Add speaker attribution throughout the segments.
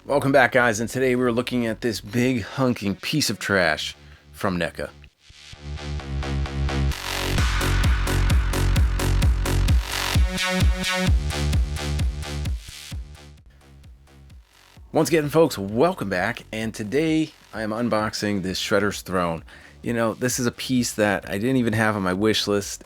Speaker 1: Welcome back, guys, and today we're looking at this big hunking piece of trash from NECA. Once again, folks, welcome back, and today I am unboxing this Shredder's Throne. You know, this is a piece that I didn't even have on my wish list.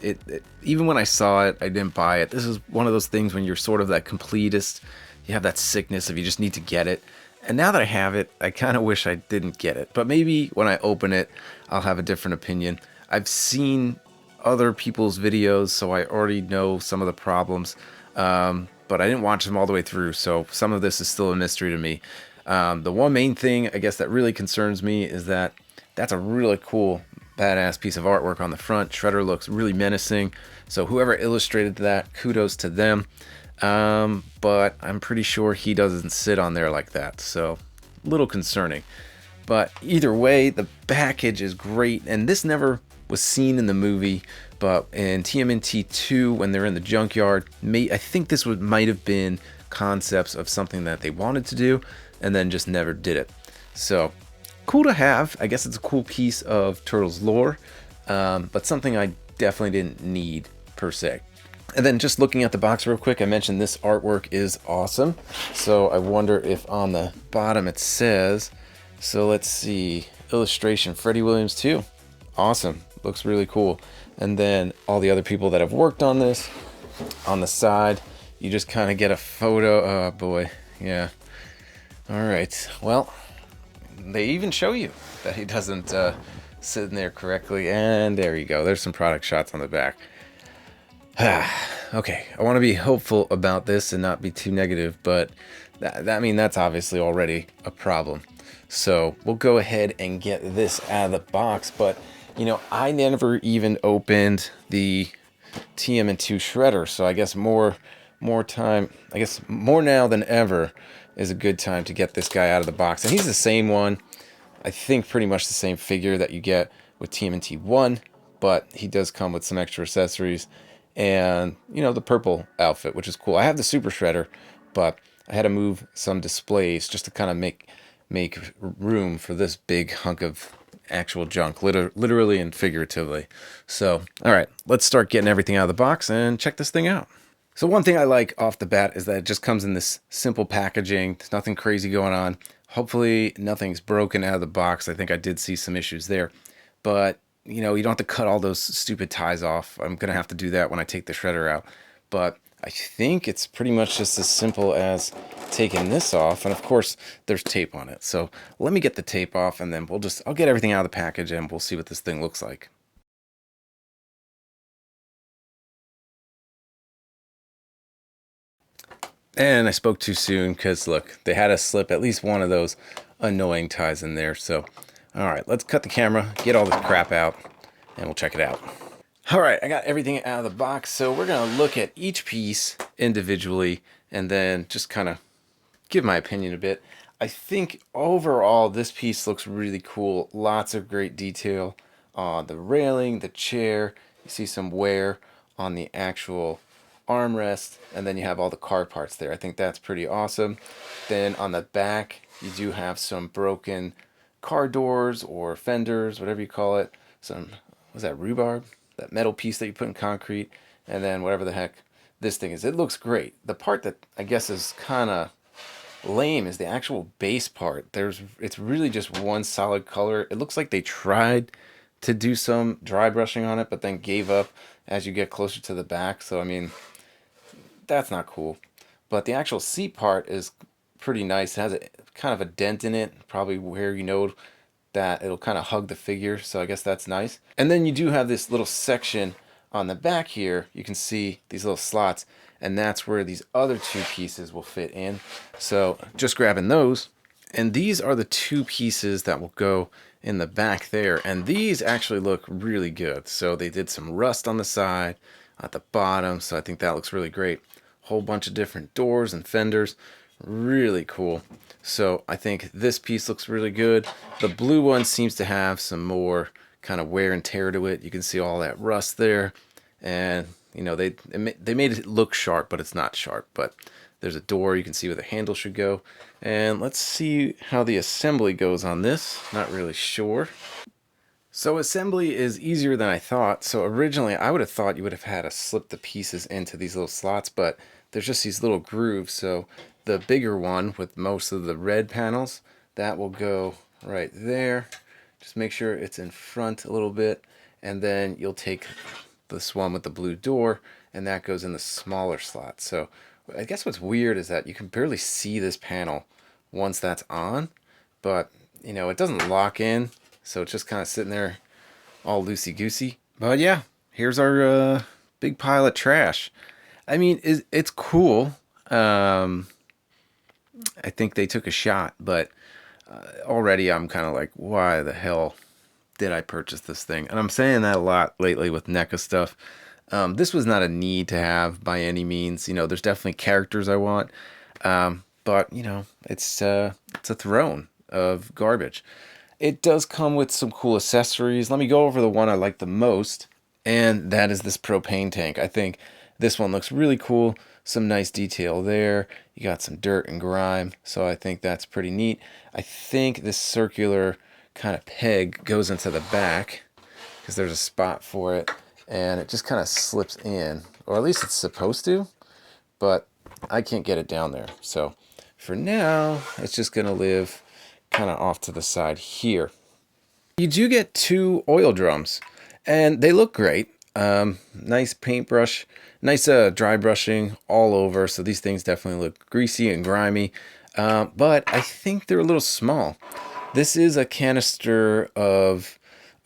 Speaker 1: Even when I saw it, I didn't buy it. This is one of those things when you're sort of that completist, you have that sickness of you just need to get it. And now that I have it, I kind of wish I didn't get it. But maybe when I open it, I'll have a different opinion. I've seen other people's videos, so I already know some of the problems. But I didn't watch them all the way through, so some of this is still a mystery to me. The one main thing, I guess, that really concerns me is that that's a really cool, badass piece of artwork on the front. Shredder looks really menacing, so whoever illustrated that, kudos to them. But I'm pretty sure he doesn't sit on there like that, so a little concerning. But either way, the package is great, and this never was seen in the movie, but in Tmnt 2, when they're in the junkyard, I think this might have been concepts of something that they wanted to do, and then just never did it. So, cool to have. I guess it's a cool piece of Turtles lore, but something I definitely didn't need, per se. And then just looking at the box real quick, I mentioned this artwork is awesome. So I wonder if on the bottom it says, so let's see, illustration, Freddie Williams 2. Awesome, looks really cool. And then all the other people that have worked on this, on the side, you just kind of get a photo. Oh boy, yeah. All right, well, they even show you that he doesn't sit in there correctly. And there you go, there's some product shots on the back. Okay, I want to be hopeful about this and not be too negative, but that's obviously already a problem. So we'll go ahead and get this out of the box. But you know, I never even opened the Tmnt shredder, so I guess more time, I guess more now than ever is a good time to get this guy out of the box. And he's the same one, I think pretty much the same figure that you get with Tmnt 1, but he does come with some extra accessories. And, you know, the purple outfit, which is cool. I have the Super Shredder, but I had to move some displays just to kind of make room for this big hunk of actual junk, literally and figuratively. So, all right, let's start getting everything out of the box and check this thing out. So one thing I like off the bat is that it just comes in this simple packaging. There's nothing crazy going on. Hopefully nothing's broken out of the box. I think I did see some issues there, but you know, you don't have to cut all those stupid ties off. I'm going to have to do that when I take the shredder out. But I think it's pretty much just as simple as taking this off. And of course, there's tape on it. So let me get the tape off and then I'll get everything out of the package and we'll see what this thing looks like. And I spoke too soon because look, they had to slip at least one of those annoying ties in there. So all right, let's cut the camera, get all this crap out, and we'll check it out. All right, I got everything out of the box, so we're gonna look at each piece individually and then just kind of give my opinion a bit. I think overall this piece looks really cool. Lots of great detail on the railing, the chair. You see some wear on the actual armrest, and then you have all the car parts there. I think that's pretty awesome. Then on the back, you do have some broken car doors or fenders, whatever you call it. Some, was that rhubarb? That metal piece that you put in concrete, and then whatever the heck this thing is. It looks great. The part that I guess is kind of lame is the actual base part. It's really just one solid color. It looks like they tried to do some dry brushing on it, but then gave up as you get closer to the back. So I mean, that's not cool. But the actual seat part is pretty nice. It has kind of a dent in it, probably where you know that it'll kind of hug the figure, so I guess that's nice. And then you do have this little section on the back here. You can see these little slots, and that's where these other two pieces will fit in. So just grabbing those, and these are the two pieces that will go in the back there, and these actually look really good. So they did some rust on the side, at the bottom, so I think that looks really great. Whole bunch of different doors and fenders, really cool. So I think this piece looks really good. The blue one seems to have some more kind of wear and tear to it. You can see all that rust there, and you know they made it look sharp, but it's not sharp. But There's a door. You can see where the handle should go. And let's see how the assembly goes on this. Not really sure. So assembly is easier than I thought. So originally I would have thought you would have had to slip the pieces into these little slots, but there's just these little grooves. So the bigger one with most of the red panels, that will go right there. Just make sure it's in front a little bit, and then you'll take this one with the blue door, and that goes in the smaller slot. So I guess what's weird is that you can barely see this panel once that's on, but you know, it doesn't lock in. So it's just kind of sitting there all loosey-goosey. But yeah, here's our big pile of trash. I mean, it's cool. I think they took a shot, but already I'm kind of like, why the hell did I purchase this thing? And I'm saying that a lot lately with NECA stuff. This was not a need to have by any means. You know, there's definitely characters I want. But, you know, it's a throne of garbage. It does come with some cool accessories. Let me go over the one I like the most, and that is this propane tank. I think this one looks really cool. Some nice detail there. You got some dirt and grime, so I think that's pretty neat. I think this circular kind of peg goes into the back because there's a spot for it, and it just kind of slips in, or at least it's supposed to, but I can't get it down there. So for now, it's just going to live kind of off to the side here. You do get 2 oil drums, and they look great. Nice paintbrush, nice dry brushing all over, so these things definitely look greasy and grimy, but I think they're a little small. This is a canister of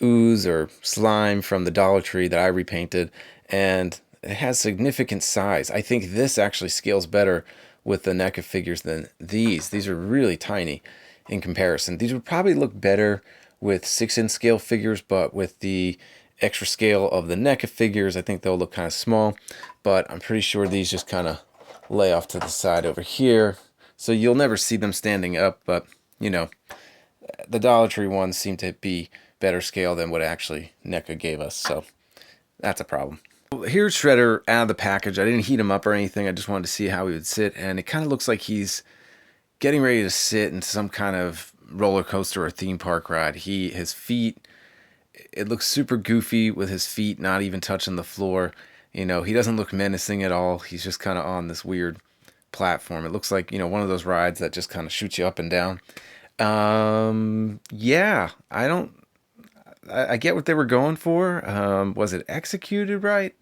Speaker 1: ooze or slime from the Dollar Tree that I repainted, and it has significant size. I think this actually scales better with the NECA figures than these. These are really tiny in comparison. These would probably look better with 6-inch scale figures, but with the extra scale of the NECA figures, I think they'll look kind of small. But I'm pretty sure these just kind of lay off to the side over here, so you'll never see them standing up. But you know, the Dollar Tree ones seem to be better scale than what actually NECA gave us, so that's a problem. Here's Shredder out of the package. I didn't heat him up or anything. I just wanted to see how he would sit, and it kind of looks like he's getting ready to sit in some kind of roller coaster or theme park ride. His feet, it looks super goofy with his feet not even touching the floor. You know, he doesn't look menacing at all. He's just kind of on this weird platform. It looks like, you know, one of those rides that just kind of shoots you up and down. Yeah, I get what they were going for. Was it executed right?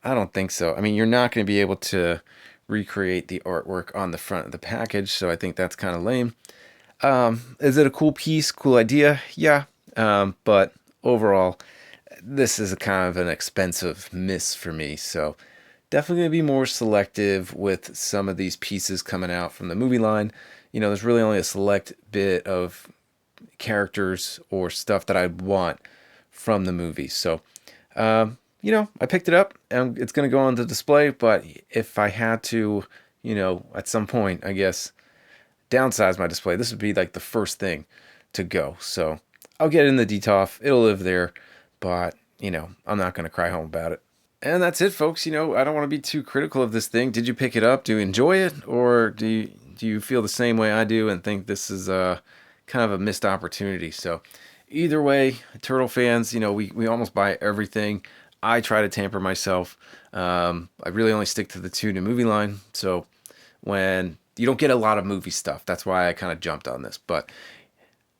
Speaker 1: I don't think so. I mean, you're not going to be able to recreate the artwork on the front of the package, so I think that's kind of lame. Is it a cool piece, cool idea? Yeah, but overall, this is a kind of an expensive miss for me, so definitely going to be more selective with some of these pieces coming out from the movie line. You know, there's really only a select bit of characters or stuff that I want from the movie, so you know, I picked it up and it's going to go on the display, but if I had to, you know, at some point, I guess, downsize my display, this would be like the first thing to go. So I'll get it in the DTOF. It'll live there, but, you know, I'm not going to cry home about it. And that's it, folks. You know, I don't want to be too critical of this thing. Did you pick it up? Do you enjoy it? Or do you feel the same way I do and think this is kind of a missed opportunity? So either way, Turtle fans, you know, we almost buy everything. I try to tamper myself. I really only stick to the 2 new movie line. So when you don't get a lot of movie stuff, that's why I kind of jumped on this. But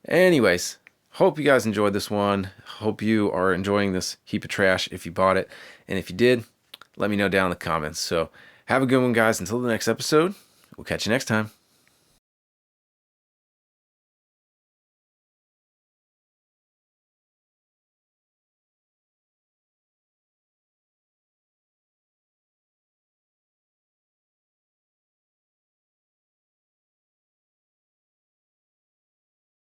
Speaker 1: anyways, hope you guys enjoyed this one. Hope you are enjoying this heap of trash if you bought it. And if you did, let me know down in the comments. So have a good one, guys. Until the next episode, we'll catch you next time.